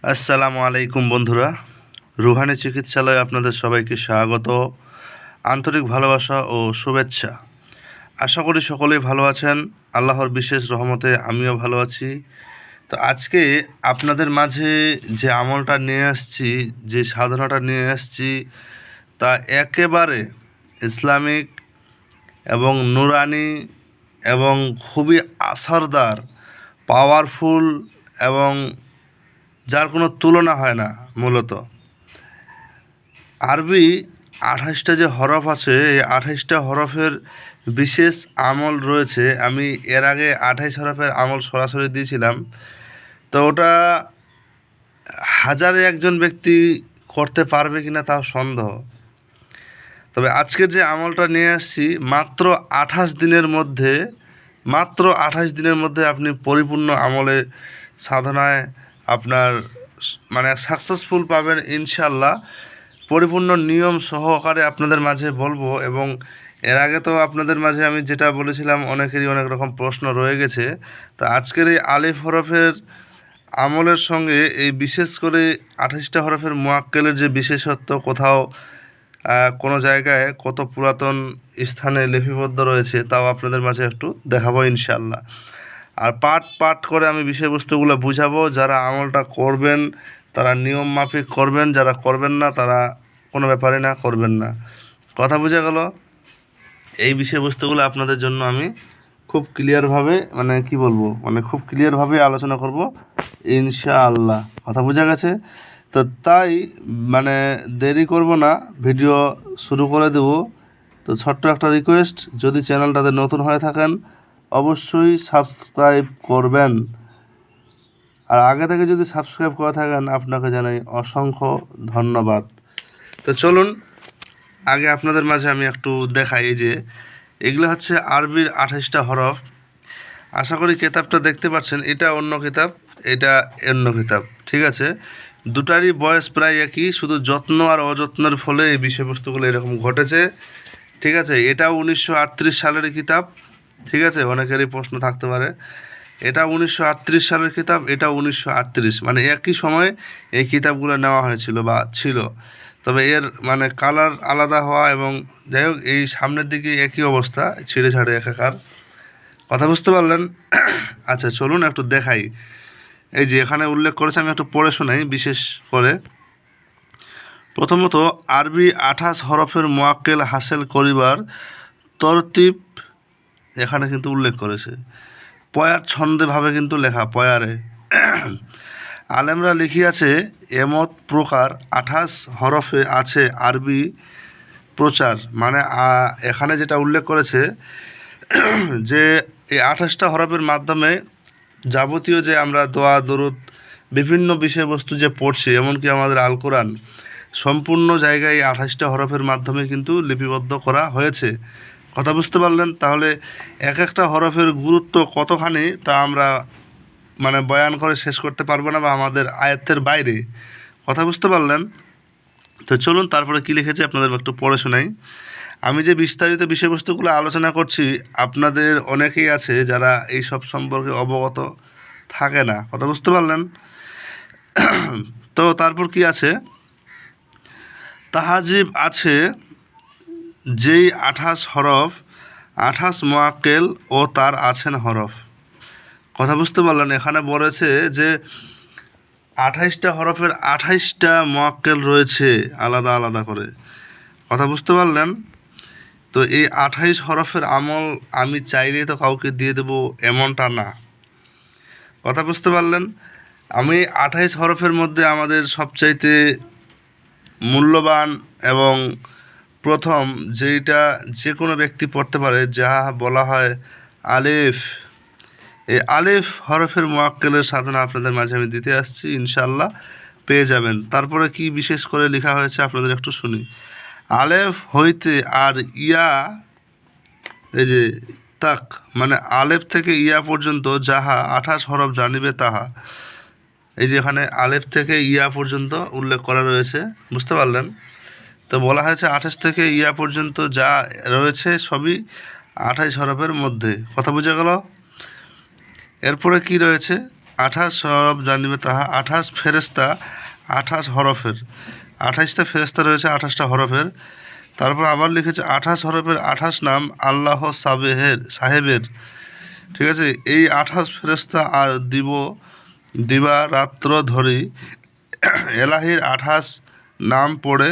আসসালামু আলাইকুম বন্ধুরা, রুহানি চিকিৎসালয়ে আপনাদের সবাইকে স্বাগত, আন্তরিক ভালোবাসা ও শুভেচ্ছা। আশা করি সকলেই ভালো আছেন। আল্লাহর বিশেষ রহমতে আমিও ভালো আছি। তো আজকে আপনাদের মাঝে যে আমলটা নিয়ে আসছি, যে সাধনাটা নিয়ে আসছি, তা একেবারে ইসলামিক এবং নুরানি এবং খুবই আসরদার, পাওয়ারফুল এবং যার কোনো তুলনা হয় না। মূলত আরবি ২৮টা যে হরফ আছে, এই ২৮টা হরফের বিশেষ আমল রয়েছে। আমি এর আগে ২৮ হরফের আমল সরাসরি দিয়েছিলাম, তো ওটা হাজারে একজন ব্যক্তি করতে পারবে কি না তাও সন্দেহ। তবে আজকের যে আমলটা নিয়ে আসছি, মাত্র ২৮ দিনের মধ্যে আপনি পরিপূর্ণ আমলে সাধনায় আপনার মানে সাকসেসফুল পাবেন ইনশাল্লাহ। পরিপূর্ণ নিয়ম সহকারে আপনাদের মাঝে বলবো। এবং এর আগে তো আপনাদের মাঝে আমি যেটা বলেছিলাম, অনেকেরই অনেক রকম প্রশ্ন রয়ে গেছে। তো আজকের এই আলিফ হরফের আমলের সঙ্গে এই বিশেষ করে ২৮টা হরফের মুআক্কেলের যে বিশেষত্ব, কোথাও কোনো জায়গায় কত পুরাতন স্থানে লিপিবদ্ধ রয়েছে, তাও আপনাদের মাঝে একটু দেখাবো ইনশাল্লাহ। আর পার্ট করে আমি বিষয়বস্তুগুলো বুঝাবো। যারা আমলটা করবেন তারা নিয়ম মাফিক করবেন, যারা করবেন না তারা কোনো ব্যাপারে না, করবেন না। কথা বোঝা গেল? এই বিষয়বস্তুগুলো আপনাদের জন্য আমি খুব ক্লিয়ারভাবে খুব ক্লিয়ারভাবে আলোচনা করব ইনশাআল্লাহ। কথা বোঝা গেছে? তো তাই দেরি করব না, ভিডিও শুরু করে দেব। তো ছোট্ট একটা রিকোয়েস্ট, যদি চ্যানেলটাতে নতুন হয়ে থাকেন অবশ্যই সাবস্ক্রাইব করবেন। আর আগে থেকে যদি সাবস্ক্রাইব করে থাকেন আপনাকে জানাই অসংখ্য ধন্যবাদ। তো চলুন আগে আপনাদের মাঝে আমি একটু দেখাই যে এগুলো হচ্ছে আরবির ২৮টা হরফ। আশা করি কিতাবটা দেখতে পাচ্ছেন, এটা অন্য কিতাব, এটা অন্য কিতাব, ঠিক আছে? দুটারই বয়স প্রায় একই, শুধু যত্ন আর অযত্নের ফলে এই বিষয়বস্তুগুলো এরকম ঘটেছে, ঠিক আছে? এটা ১৯৩৮ সালের কিতাব, ঠিক আছে? অনেকেরই প্রশ্ন থাকতে পারে, এটা ১৯৩৮ সালের কিতাব, এটা ১৯৩৮, একই সময় এই কিতাবগুলো নেওয়া হয়েছিল বা ছিল। তবে এর কালার আলাদা হওয়া এবং যাই হোক, এই সামনের দিকে একই অবস্থা, ছিঁড়ে ছাড়ে একাকার। কথা বুঝতে পারলেন? আচ্ছা চলুন একটু দেখাই। এই যে এখানে উল্লেখ করেছে, আমি একটু পড়ে শোনাই বিশেষ করে। প্রথমত, আরবি ২৮ হরফের মুআক্কেল হাসিল করিবার তরতিব এখানে কিন্তু উল্লেখ করেছে। পয়ার ছন্দেভাবে কিন্তু লেখা, পয়ারে। আলেমরা লিখিয়াছে, এমত প্রকার ২৮ হরফে আছে আরবি প্রচার। এখানে যেটা উল্লেখ করেছে যে এই ২৮টা হরফের মাধ্যমে যাবতীয় যে আমরা দোয়া দরুদ বিভিন্ন বিষয়বস্তু যে পড়ছি, এমনকি আমাদের আল কোরআন সম্পূর্ণ জায়গায় ২৮টা হরফের মাধ্যমে কিন্তু লিপিবদ্ধ করা হয়েছে। কথা বুঝতে পারলেন? তাহলে এক একটা হরফের গুরুত্ব কতখানি তা আমরা বয়ান করে শেষ করতে পারবো না, বা আমাদের আয়ত্তের বাইরে। কথা বুঝতে পারলেন? তো চলুন তারপরে কী লিখেছে আপনাদের একটু পড়ে শোনাই। আমি যে বিস্তারিত বিষয়বস্তুগুলো আলোচনা করছি, আপনাদের অনেকেই আছে যারা এই সব সম্পর্কে অবগত থাকে না। কথা বুঝতে পারলেন? তো তারপর কি আছে? তাহাজিব আছে, যেই ২৮ হরফ, ২৮ মুআক্কেল ও তার আছেন হরফ। কথা বুঝতে পারলেন? এখানে বলেছে যে ২৮টা হরফের ২৮টা মুআক্কেল রয়েছে আলাদা আলাদা করে। কথা বুঝতে পারলেন? তো এই ২৮ হরফের আমল আমি চাইলেই তো কাউকে দিয়ে দেবো এমনটা না। কথা বুঝতে পারলেন? আমি ২৮ হরফের মধ্যে আমাদের সবচাইতে মূল্যবান এবং প্রথম যেইটা যে কোনো ব্যক্তি পড়তে পারে, যা বলা হয় আলিফ। এই আলিফ হরফের মুআক্কেলের সাধনা আপনাদের মাঝে আমি দিতে আসছি, ইনশাআল্লাহ পেয়ে যাবেন। তারপরে কি বিশেষ করে লেখা হয়েছে আপনাদের একটু শুনি। আলেফ হইতে আর ইয়া, এই যে তাক, আলেফ থেকে ইয়া পর্যন্ত যাহা ২৮ হরফ জানিবে তাহা। এই যে এখানে আলেফ থেকে ইয়া পর্যন্ত উল্লেখ করা রয়েছে, বুঝতে পারলেন? তো বলা হয়েছে ২৮ থেকে ইয়া পর্যন্ত যা রয়েছে সবই ২৮ হরফের মধ্যে। কথা বোঝা গেল? এরপরে কি রয়েছে? 28 হরফ জানিবে তাহা, 28 ফেরেশতা 28 হরফের, 28টা ফেরেশতা রয়েছে 28টা হরফের। তারপর আবার লিখেছে 28 হরফের 28 নাম আল্লাহ সাহেবের, ঠিক আছে। এই 28 ফেরেশতা আর দিবা রাত্র ধরি এলাহির 28 নাম পড়ে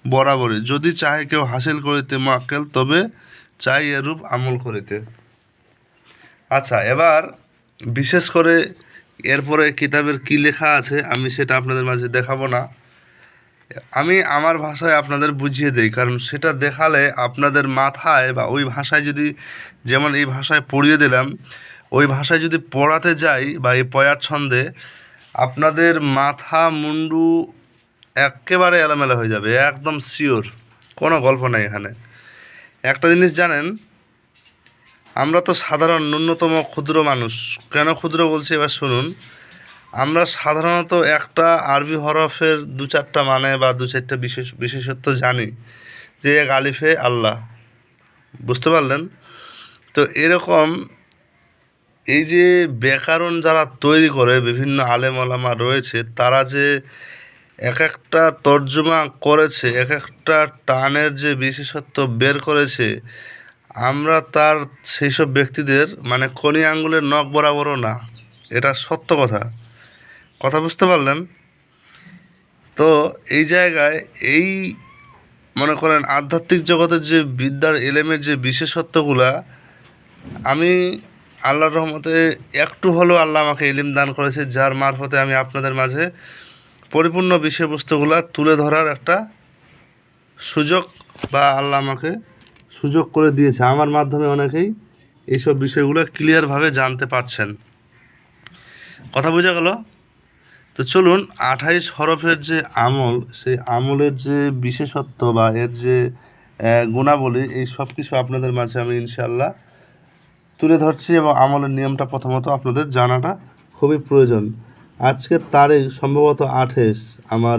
বরাবরই, যদি চাহে কেউ হাসিল করিতে মাক্কেল, তবে চাই এরূপ আমল করিতে। আচ্ছা, এবার বিশেষ করে এরপরে কিতাবের কি লেখা আছে আমি সেটা আপনাদের মাঝে দেখাবো না, আমি আমার ভাষায় আপনাদের বুঝিয়ে দিই, কারণ সেটা দেখালে আপনাদের মাথায় বা ওই ভাষায় যদি, যেমন এই ভাষায় পড়িয়ে দিলাম, ওই ভাষায় যদি পড়াতে যাই বা এই পয়ার ছন্দে, আপনাদের মাথা মুন্ডু একেবারে এলোমেলো হয়ে যাবে, একদম শিওর, কোনো গল্প নেই এখানে। একটা জিনিস জানেন, আমরা তো সাধারণ ন্যূনতম ক্ষুদ্র মানুষ। কেন ক্ষুদ্র বলছি এবার শুনুন। আমরা সাধারণত একটা আরবি হরফের 2-4টা মানে বা 2-4টা বিশেষত্ব জানি, যে এক আলিফে আল্লাহ, বুঝতে পারলেন তো। এরকম এই যে ব্যাকরণ যারা তৈরি করে, বিভিন্ন আলেম ওলামা রয়েছে, তারা যে এক একটা তর্জমা করেছে, এক একটা টানের যে বিশেষত্ব বের করেছে, আমরা তার সেই সব ব্যক্তিদের মানে কনি আঙ্গুলের নখ বরাবরও না, এটা সত্য কথা, কথা বুঝতে পারলেন তো। এই জায়গায় এই মনে করেন আধ্যাত্মিক জগতের যে বিদ্যার এলেমের যে বিশেষত্বগুলা, আমি আল্লাহর রহমতে একটু হলেও আল্লাহ আমাকে ইলিম দান করেছে, যার মারফতে আমি আপনাদের মাঝে পরিপূর্ণ বিষয়বস্তুগুলা তুলে ধরার একটা সুযোগ বা আল্লাহ আমাকে সুযোগ করে দিয়েছে। আমার মাধ্যমে অনেকেই এইসব বিষয়গুলো ক্লিয়ারভাবে জানতে পারছেন, কথা বোঝা গেল তো। চলুন 28 হরফের যে আমল, সেই আমলের যে বিশেষত্ব বা এর যে গুণাবলী, এই সব কিছু আপনাদের মাঝে আমি ইনশাআল্লাহ তুলে ধরছি, এবং আমলের নিয়মটা প্রথমত আপনাদের জানাটা খুবই প্রয়োজন। আজকের তারিখ সম্ভবত 28 আমার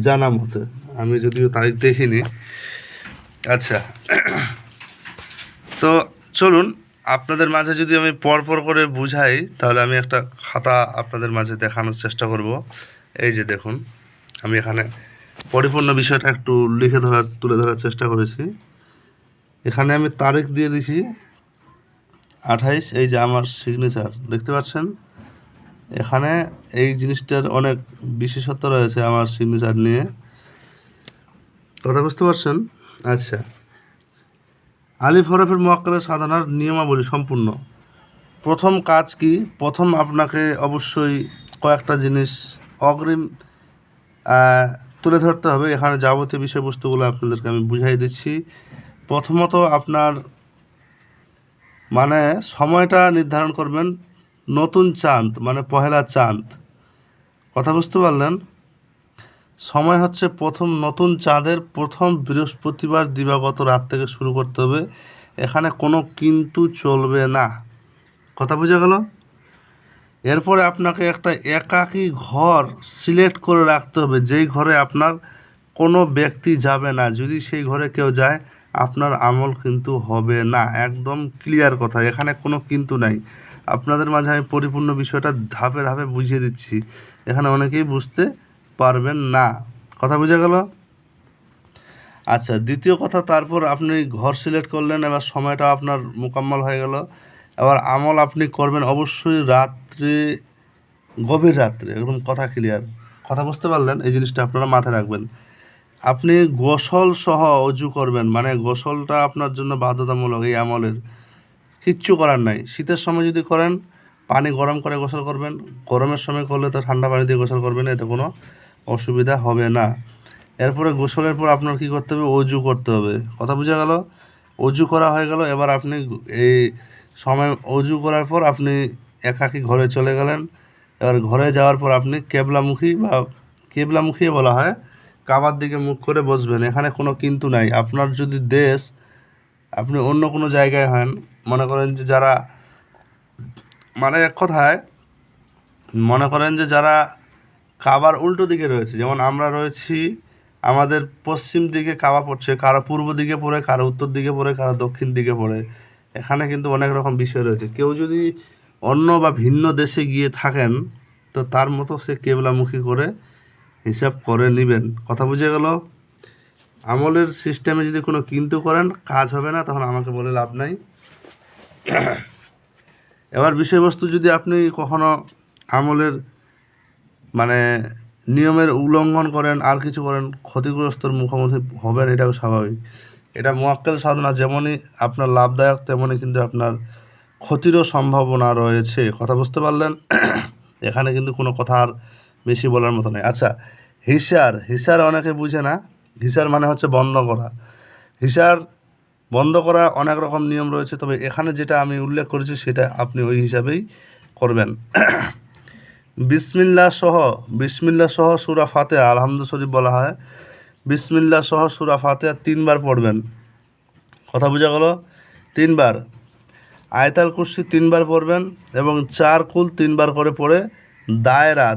জানা মতে, আমি যদিও তারিখ দেখিনি। আচ্ছা, তো চলুন আপনাদের মাঝে যদি আমি পরপর করে বুঝাই, তাহলে আমি একটা খাতা আপনাদের মাঝে দেখানোর চেষ্টা করব। এই যে দেখুন, আমি এখানে পরিপূর্ণ বিষয়টা একটু তুলে ধরার চেষ্টা করেছি। এখানে আমি তারিখ দিয়ে দিছি 28, এই যে আমার সিগনেচার দেখতে পাচ্ছেন। এখানে এই জিনিসটার অনেক বিশেষত্ব রয়েছে আমার সিগনেচার নিয়ে, কথা বুঝতে পারছেন। আচ্ছা, আলিফ হরফের মুআক্কালের সাধনার নিয়মাবলী সম্পূর্ণ। প্রথম কাজ কি? প্রথম আপনাকে অবশ্যই কয়েকটা জিনিস অগ্রিম তুলে ধরতে হবে। এখানে যাবতীয় বিষয়বস্তুগুলো আপনাদেরকে আমি বুঝাই দিচ্ছি। প্রথমত আপনার মানে সময়টা নির্ধারণ করবেন নতুন চাঁদ মানে পহেলা চাঁদ, কথা বুঝতে পারলেন। সময় হচ্ছে প্রথম নতুন চাঁদের প্রথম বৃহস্পতিবার দিবাগত রাত থেকে শুরু করতে হবে, এখানে কোনো কিন্তু চলবে না, কথা বোঝা গেল। এরপরে আপনাকে একটা একাকী ঘর সিলেক্ট করে রাখতে হবে, যেই ঘরে আপনার কোনো ব্যক্তি যাবে না। যদি সেই ঘরে কেউ যায়, আপনার আমল কিন্তু হবে না, একদম ক্লিয়ার কথা, এখানে কোনো কিন্তু নাই। আপনাদের মাঝে আমি পরিপূর্ণ বিষয়টা ধাপে ধাপে বুঝিয়ে দিচ্ছি, এখানে অনেকেই বুঝতে পারবেন না, কথা বোঝা গেল। আচ্ছা, দ্বিতীয় কথা, তারপর আপনি ঘর সিলেক্ট করলেন, এবার সময়টা আপনার মোকাম্মল হয়ে গেল। এবার আমল আপনি করবেন অবশ্যই রাত্রে, গভীর রাত্রে, একদম কথা ক্লিয়ার, কথা বুঝতে পারলেন। এই জিনিসটা আপনারা মাথায় রাখবেন। আপনি গোসল সহ অজু করবেন, মানে গোসলটা আপনার জন্য বাধ্যতামূলক এই আমলের, কিচ্ছু করার নাই। শীতের সময় যদি করেন, পানি গরম করে গোসল করবেন, গরমের সময় করলে তো ঠান্ডা পানি দিয়ে গোসল করবেন, এতে কোনো অসুবিধা হবে না। এরপরে গোসলের পর আপনার কী করতে হবে? অজু করতে হবে, কথা বোঝা গেল। অজু করা হয়ে গেল, এবার আপনি এই সময় অজু করার পর আপনি একাকী ঘরে চলে গেলেন। এবার ঘরে যাওয়ার পর আপনি কেবলামুখী বলা হয়, কাবার দিকে মুখ করে বসবেন, এখানে কোনো কিন্তু নাই। আপনার যদি দেশ আপনি অন্য কোনো জায়গায় হন, মনে করেন যে যারা মানে এক কথায় মনে করেন যে যারা কাবার উল্টো দিকে রয়েছে, যেমন আমরা রয়েছি, আমাদের পশ্চিম দিকে কাবা পড়ছে, কারো পূর্ব দিকে পড়ে, কারো উত্তর দিকে পড়ে, কারো দক্ষিণ দিকে পড়ে, এখানে কিন্তু অনেক রকম বিষয় রয়েছে। কেউ যদি অন্য বা ভিন্ন দেশে গিয়ে থাকেন, তো তার মতো সে কেবলামুখী করে হিসাব করে নেবেন। কথা বুঝে গেল? আমলের সিস্টেমে যদি কোনো কিন্তু করেন, কাজ হবে না, তখন আমাকে বলে লাভ নাই। এবার বিষয়বস্তু যদি আপনি কখনো আমলের মানে নিয়মের উল্লঙ্ঘন করেন, আর কিছু করেন, ক্ষতিগ্রস্তর মুখোমুখি হবেন, এটাও স্বাভাবিক। এটা মুয়াক্কেল সাধনা যেমনই আপনার লাভদায়ক, তেমনই কিন্তু আপনার ক্ষতিরও সম্ভাবনা রয়েছে। কথা বুঝতে পারলেন? এখানে কিন্তু কোনো কথা আর বেশি বলার মতো নেই। আচ্ছা, হিসার অনেকে বুঝে না। হিসার মানে হচ্ছে বন্ধ করা। হিসার বন্ধ করা অনেক রকম নিয়ম রয়েছে, তবে এখানে যেটা আমি উল্লেখ করেছি সেটা আপনি ওই হিসাবেই করবেন। বিসমিল্লাহ সহ সূরা ফাতিহা, আলহামদু শরীফ বলা হয়, বিসমিল্লাহ সহ সূরা ফাতিহা 3 বার পড়বেন। কথা বোঝা গেল? 3 বার। আয়াতুল কুরসি 3 বার পড়বেন এবং 4 কুল 3 বার করে পড়ে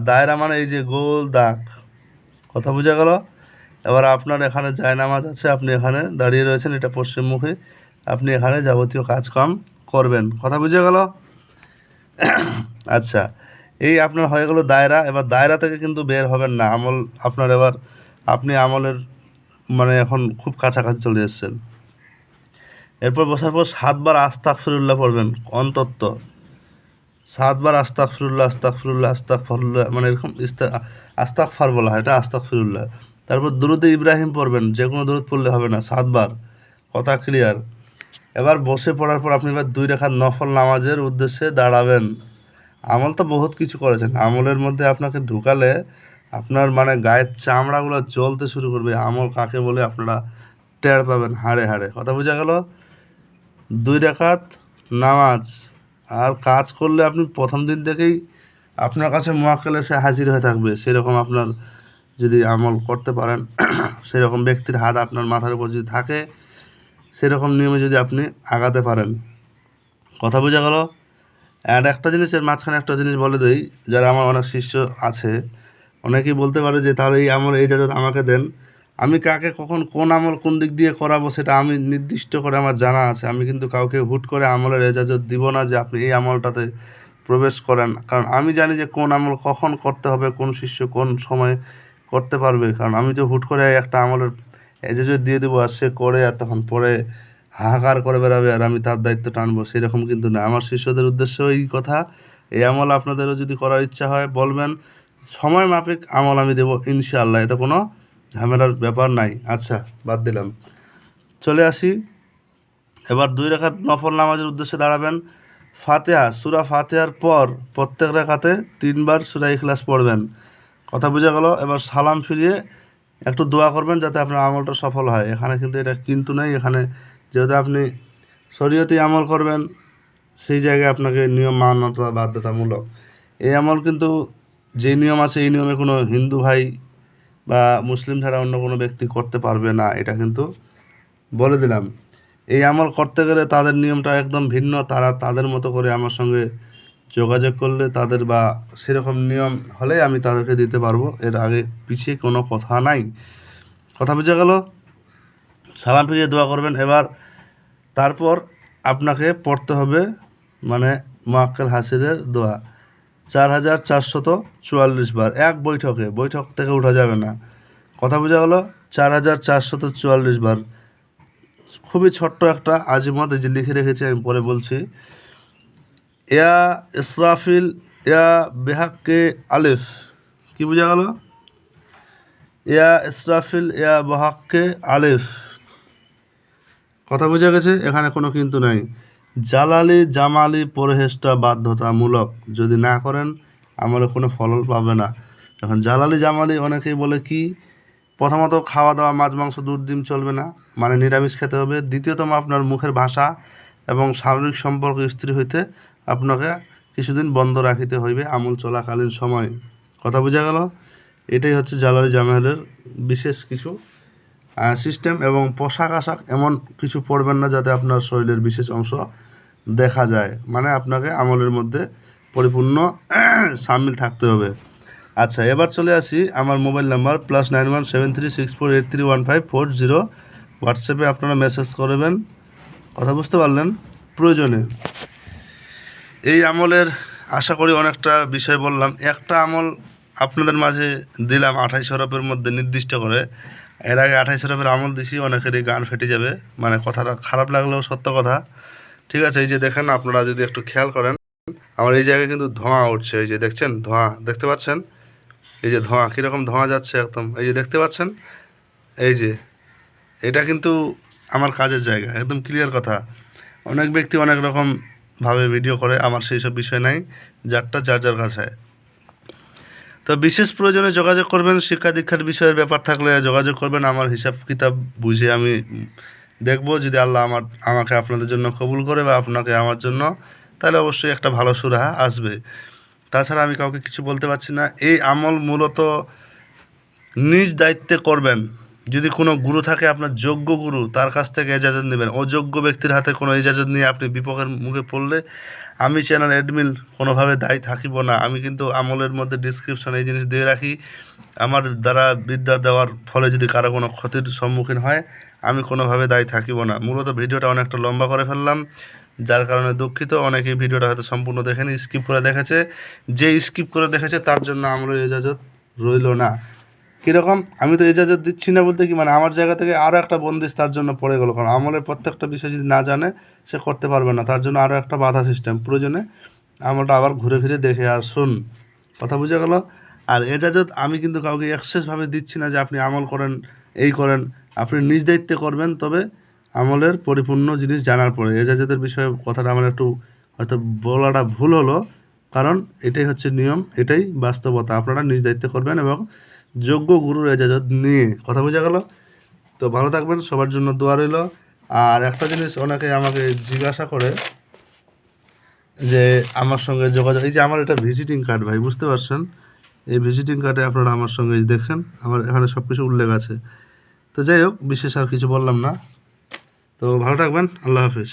দায়রা মানে এই যে গোল দাগ। কথা বোঝা গেল? এবার আপনার এখানে জায়নামাজ আছে, আপনি এখানে দাঁড়িয়ে রয়েছেন, এটা পশ্চিমমুখী, আপনি এখানে যাবতীয় কাজকাম করবেন। কথা বুঝে গেল? আচ্ছা, এই আপনার হয়ে গেল দায়রা। এবার দায়রা থেকে কিন্তু বের হবেন না। আপনি আমলের মানে এখন খুব কাছাকাছি চলে এসেছেন। এরপর বসার পর 7 বার আস্তাগফিরুল্লাহ পড়বেন অন্তত। 7 বার আস্তাগফিরুল্লাহ মানে এরকম আস্তাগফার বলা হয়, এটা আস্তাগফিরুল্লাহ। তারপর দুরুদে ইব্রাহিম পড়বেন, যে কোনো দুরুদ পড়লে হবে না, 7 বার। কথা ক্লিয়ার? এবার বসে পড়ার পর আপনি এবার 2 রাকাত নফল নামাজের উদ্দেশ্যে দাঁড়াবেন। আমল তো বহুত কিছু করেছেন, আমলের মধ্যে আপনাকে ঢুকালে আপনার মানে গায়ের চামড়াগুলো জ্বলতে শুরু করবে। আমল কাকে বলে আপনারা টের পাবেন হাড়ে হাড়ে। কথা বোঝা গেল? 2 রাকাত নামাজ। আর কাজ করলে আপনি প্রথম দিন থেকেই আপনার কাছে মুয়াক্কেল এসে হাজির হয়ে থাকবে। সেরকম আপনার যদি আমল করতে পারেন, সেরকম ব্যক্তির হাত আপনার মাথার উপর যদি থাকে, সেরকম নিয়মে যদি আপনি আগাতে পারেন। কথা বোঝা গেল? অ্যান্ড একটা জিনিসের মাঝখানে একটা জিনিস বলে দেই, যারা আমার অনেক শিষ্য আছে, অনেকেই বলতে পারে যে তার এই আমল, এই ইজাজত আমাকে দেন। আমি কাকে কখন কোন আমল কোন দিক দিয়ে করাবো সেটা আমি নির্দিষ্ট করে আমার জানা আছে। আমি কিন্তু কাউকে হুট করে আমলের ইজাজত দিব না যে আপনি এই আমলটাতে প্রবেশ করেন, কারণ আমি জানি যে কোন আমল কখন করতে হবে, কোন শিষ্য কোন সময় করতে পারবে। কারণ আমি তো হুট করে একটা আমলের ইজাজত দিয়ে দেবো আর সে করে, আর তখন পরে হাহাকার করে বেড়াবে আর আমি তার দায়িত্ব টানবো, সেরকম কিন্তু না। আমার শিষ্যদের উদ্দেশ্য এই কথা, এই আমল আপনাদেরও যদি করার ইচ্ছা হয় বলবেন, সময় মাফিক আমল আমি দেবো ইনশাআল্লাহ, এতে কোনো ঝামেলার ব্যাপার নাই। আচ্ছা, বাদ দিলাম, চলে আসি। এবার 2 রাকাত নফল নামাজের উদ্দেশ্যে দাঁড়াবেন। সূরা ফাতিহার পর প্রত্যেক রাকাতে 3 বার সূরা ইখলাস পড়বেন। কথা বোঝা গেল? এবার সালাম ফিরিয়ে একটু দোয়া করবেন যাতে আপনার আমলটা সফল হয়। এখানে কিন্তু এটা কিন্তু নেই, এখানে যেহেতু আপনি শরীয়তি আমল করবেন, সেই জায়গায় আপনাকে নিয়ম মানাটা বাধ্যতামূলক। এই আমল কিন্তু যে নিয়ম আছে, এই নিয়মে কোনো হিন্দু ভাই বা মুসলিম ছাড়া অন্য কোনো ব্যক্তি করতে পারবে না, এটা কিন্তু বলে দিলাম। এই আমল করতে গেলে তাদের নিয়মটা একদম ভিন্ন, তারা তাদের মতো করে আমার সঙ্গে যোগাযোগ করলে তাদের বা সেরকম নিয়ম হলে আমি তাদেরকে দিতে পারবো, এর আগে পিছিয়ে কোনো কথা নাই। কথা বুঝে গেল? সালাম ফিরিয়ে দোয়া করবেন। এবার তারপর আপনাকে পড়তে হবে মানে মুয়াক্কেল হাসিরের দোয়া 4444 বার, এক বৈঠক থেকে উঠা যাবে না। কথা বোঝা গেল? 4444 বার। খুবই ছোট্ট একটা আজিমত, এই যে লিখে রেখেছি, আমি পরে বলছি। ইয়া ইসরাফিল ইয়া বেহাক্কে আলিফ, কি বোঝা গেল? ইয়া ইসরাফিল ইয়া বেহাক্কে আলিফ। কথা বোঝা গেছে? এখানে কোনো কিন্তু নাই। জালালি জামালি পরহেজটা বাধ্যতামূলক, যদি না করেন আমলে কোনো ফল পাবে না। এখন জালালি জামালি অনেকেই বলে কি, প্রথমত খাওয়া দাওয়া মাছ মাংস দুধ ডিম চলবে না, মানে নিরামিষ খেতে হবে। দ্বিতীয়তম আপনার মুখের ভাষা এবং শারীরিক সম্পর্ক স্ত্রী হইতে আপনাকে কিছুদিন বন্ধ রাখিতে হইবে আমল চলাকালীন সময়। কথা বোঝা গেল? এটাই হচ্ছে জালালি জামালের বিশেষ কিছু সিস্টেম। এবং পোশাক আশাক এমন কিছু পরবেন না যাতে আপনার শরীরের বিশেষ অংশ দেখা যায়, মানে আপনাকে আমলের মধ্যে পরিপূর্ণ সামিল থাকতে হবে। আচ্ছা, এবার চলে আসি আমার মোবাইল নাম্বার +917364831540। হোয়াটসঅ্যাপে আপনারা মেসেজ করবেন। কথা বুঝতে পারলেন? প্রয়োজনে এই আমলের আশা করি অনেকটা বিষয় বললাম। একটা আমল আপনাদের মাঝে দিলাম 28 হরফের মধ্যে নির্দিষ্ট করে। এর আগে 28 হরফের আমল দিছি, অনেকেরই গান ফেটে যাবে, মানে কথাটা খারাপ লাগলেও সত্য কথা। ঠিক আছে, এই যে দেখেন, আপনারা যদি একটু খেয়াল করেন, আমার এই জায়গায় কিন্তু ধোঁয়া উঠছে। এই যে দেখছেন ধোঁয়া, দেখতে পাচ্ছেন? এই যে ধোঁয়া, কীরকম ধোঁয়া যাচ্ছে একদম, এই যে দেখতে পাচ্ছেন? এই যে এটা কিন্তু আমার কাজের জায়গা, একদম ক্লিয়ার কথা। অনেক ব্যক্তি অনেক রকমভাবে ভিডিও করে, আমার সেই সব বিষয় নাই, যারটা যার যার কাছে। তো বিশেষ প্রয়োজনে যোগাযোগ করবেন, শিক্ষা দীক্ষার বিষয়ের ব্যাপার থাকলে যোগাযোগ করবেন। আমার হিসাব কিতাব বুঝে আমি দেখব, যদি আল্লাহ আমাকে আপনাদের জন্য কবুল করে বা আপনাকে আমার জন্য, তাহলে অবশ্যই একটা ভালো সুরাহা আসবে। তাছাড়া আমি কাউকে কিছু বলতে পারছি না। এই আমল মূলত নিজ দায়িত্বে করবেন। যদি কোনো গুরু থাকে, আপনার যোগ্য গুরু, তার কাছ থেকে ইজাজত নেবেন। অযোগ্য ব্যক্তির হাতে কোনো ইজাজত নিয়ে আপনি বিপদের মুখে পড়লে আমি চ্যানেল অ্যাডমিন কোনোভাবে দায়ী থাকিব না। আমি কিন্তু আমলের মধ্যে ডিসক্রিপশনে এই জিনিস দিয়ে রাখি। আমার দ্বারা বিদ্যা দেওয়ার ফলে যদি কারো কোনো ক্ষতির সম্মুখীন হয়, আমি কোনোভাবে দায়ী থাকিব না। মূলত ভিডিওটা অনেকটা লম্বা করে ফেললাম, যার কারণে দুঃখিত। অনেকেই ভিডিওটা হয়তো সম্পূর্ণ দেখেনি, স্কিপ করে দেখেছে। যে স্কিপ করে দেখেছে তার জন্য আমলের ইজাজত রইল না। কীরকম? আমি তো ইজাজত দিচ্ছি না বলতে কি, মানে আমার জায়গা থেকে আরও একটা বন্দিশ তার জন্য পড়ে গেলো। কারণ আমলের প্রত্যেকটা বিষয় যদি না জানে, সে করতে পারবে না। তার জন্য আরও একটা বাধা সিস্টেম। প্রয়োজনে আমলটা আবার ঘুরে ফিরে দেখে আসুন। কথা বুঝে গেল? আর এজাজত আমি কিন্তু কাউকে এক্সেসভাবে দিচ্ছি না যে আপনি আমল করেন, এই করেন। আপনি নিজ দায়িত্বে করবেন, তবে আমলের পরিপূর্ণ জিনিস জানার পরে। এজাজতের বিষয়ে কথাটা আমার একটু হয়তো বলাটা ভুল হলো, কারণ এটাই হচ্ছে নিয়ম, এটাই বাস্তবতা। আপনারা নিজ দায়িত্বে করবেন এবং যোগ্য গুরুর এজাজত নিয়ে। কথা বোঝা গেল? তো ভালো থাকবেন, সবার জন্য দোয়া রইল। আর একটা জিনিস অনেকে আমাকে জিজ্ঞাসা করে যে আমার সঙ্গে যোগাযোগ, এই যে আমার এটা ভিজিটিং কার্ড ভাই, বুঝতে পারছেন? এই ভিজিটিং কার্ডে আপনারা আমার সঙ্গে দেখেন, আমার এখানে সব কিছু উল্লেখ আছে। তো যাই হোক, বিশেষ আর কিছু বললাম না। তো ভালো থাকবেন, আল্লাহ হাফিজ।